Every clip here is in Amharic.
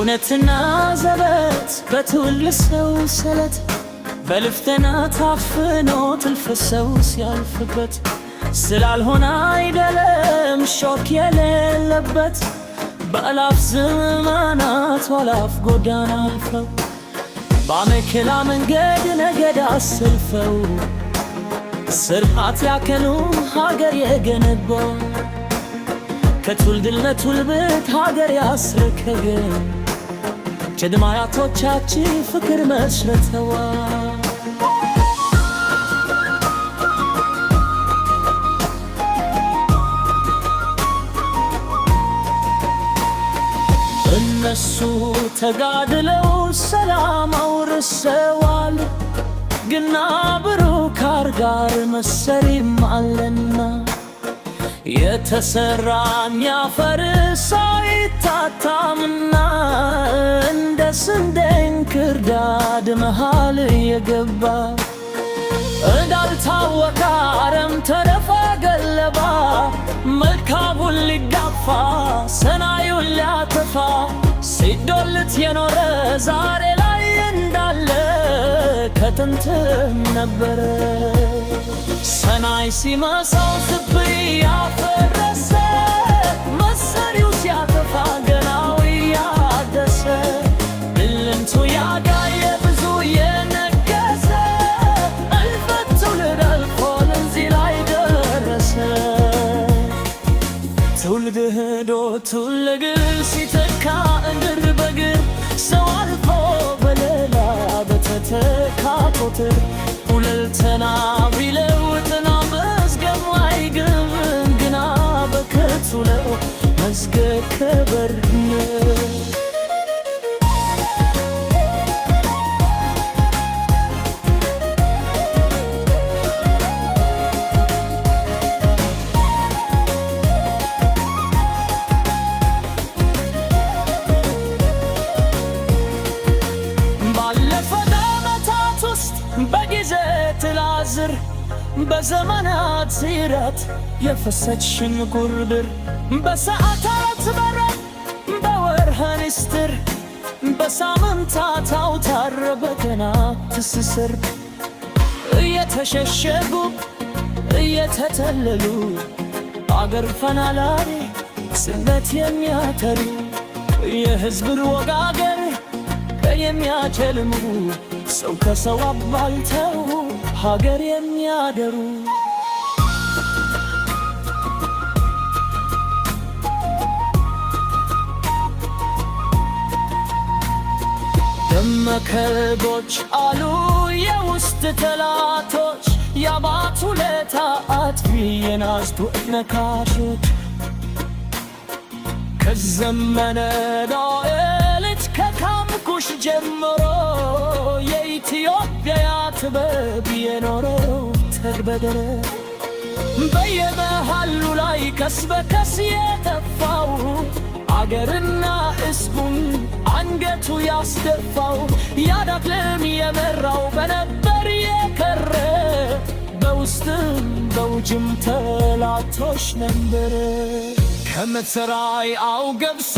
እውነትና ዘበት በትውልድ ሰው ስለት በልፍተና ታፍኖ ትልፍ ሰው ሲያልፍበት ስላልሆነ አይደለም ሾክ የሌለበት በአላፍ ዘመናት ዋላፍ ጎዳና አልፈው በአመኬላ መንገድ ነገድ አሰልፈው ስርዓት ያከሉ ሀገር የገነባው ከትውልድ ለትውልድ ሀገር ያስረከበ ቅድመ አያቶቻችን ፍቅር መስርተዋል። እነሱ ተጋድለው ሰላም አውርሰዋል። ግና ብሩክ አርጋር መሰሪም አለና የተሰራን ያፈርስ አይታጣምና እንደ ስንዴ እንክርዳድ መሃል የገባ እንዳልታወቀ አረም ተረፈ ገለባ መልካሙን ሊጋፋ ሰናዩን ሊያጠፋ ሲዶልት የኖረ ዛሬ ላይ እንዳለ ከጥንትም ነበረ። ሰናይ ሲመሳው ስብ ያፈረሰ መሰሪው ሲያጠፋ ገናው ያደሰ ብልንቱ ያጋየ ብዙ የነገሰ እልፈት ትውልድ አልፎ እዚህ ላይ ደረሰ። ትውልድ ሄዶ ትውልድ ሲተካ እግር በእግር ሰው አልፎ በሌላ በተተካ ቁጥር ሁለንተና ቢለውጥና መዝገብ አይገባም ግና በከንቱ ነው መዝገብ ከበር ነው። በጊዜ ትላዝር በዘመናት ሲረት የፈሰች ሽንጉርድር በሰዓታት በረድ በወርሃን ስትር በሳምንታት አውታር በገና ትስስር እየተሸሸጉ እየተተለሉ አገር ፈናላይ ስለት የሚያተሉ የሕዝብን ወጋገር የሚያቸልሙ ሰው ከሰው አባልተው ሀገር የሚያደሩ ደመከልቦች አሉ የውስጥ ጠላቶች ያባት ውለታ አጥፊ የናዝቱ ነካሾች ከዘመነ ዳኤልት ከካምኩሽ ጀምሮ የኢትዮጵያ ጥበብ የኖረው ተግበደረ በየመሃሉ ላይ ከስ በከስ የጠፋው አገርና ሕዝቡን አንገቱ ያስደፋው ያዳግለም የመራው በነበር የከረ በውስጥም በውጭም ጠላቶች ነበር። ከመተራይ አውገብሰ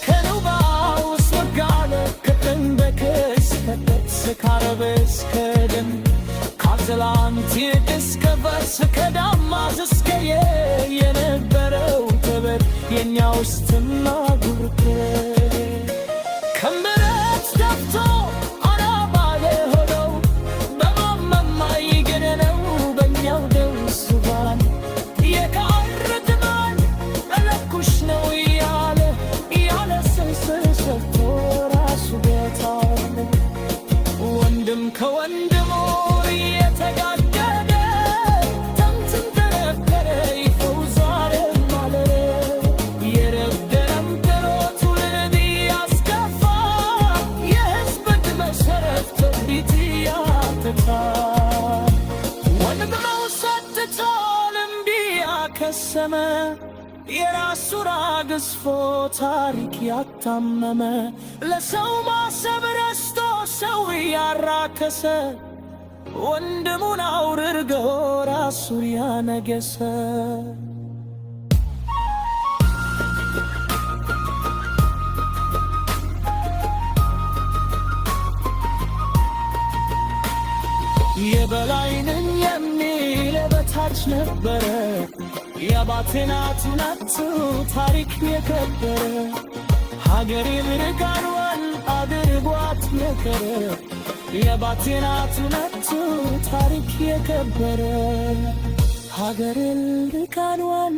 ከኑባው ስጋለ ከጥንበከስ ከጥስ ካረበስ ከደም ከአትላንቲክ እስከ በርስ ከዳማስ እስከ የነበረው ተበር የኛ ውስጥና ጉርክ ከምረት ደፍቶ አናባ የሆነው በማመማ ይገነነው በእኛው ደውስባን የካርድማን እለኩሽ ነው እያለ ሰንሰሰቶ ራሱ ቤታለ ወንድም ከወንድሙ የተጋደደ ተምትም ተነከረ ይፈውዛል ማለት የረገረም ትሮቱ ልብ ያስከፋ የሕዝብ መሰረት ትንቢት ያትታ ወንድም ነው ሰጥቶ ልምቢ ያከሰመ የራሱ ራግስፎ ታሪክ ያታመመ ለሰው ማሰብ ረስቶ ሰው ያራከሰ ወንድሙን አውርርጎ ራሱ ያነገሰ የበላይንን የሚል በታች ነበረ። የአባቴናቱ ናቱ ታሪክ የከበረ ሀገሬ ምርቃኗን አድርጓት የከረ የአባቴናቱ ናቱ ታሪክ የከበረ ሀገሬ ምርቃኗን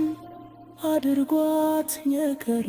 አድርጓት የከረ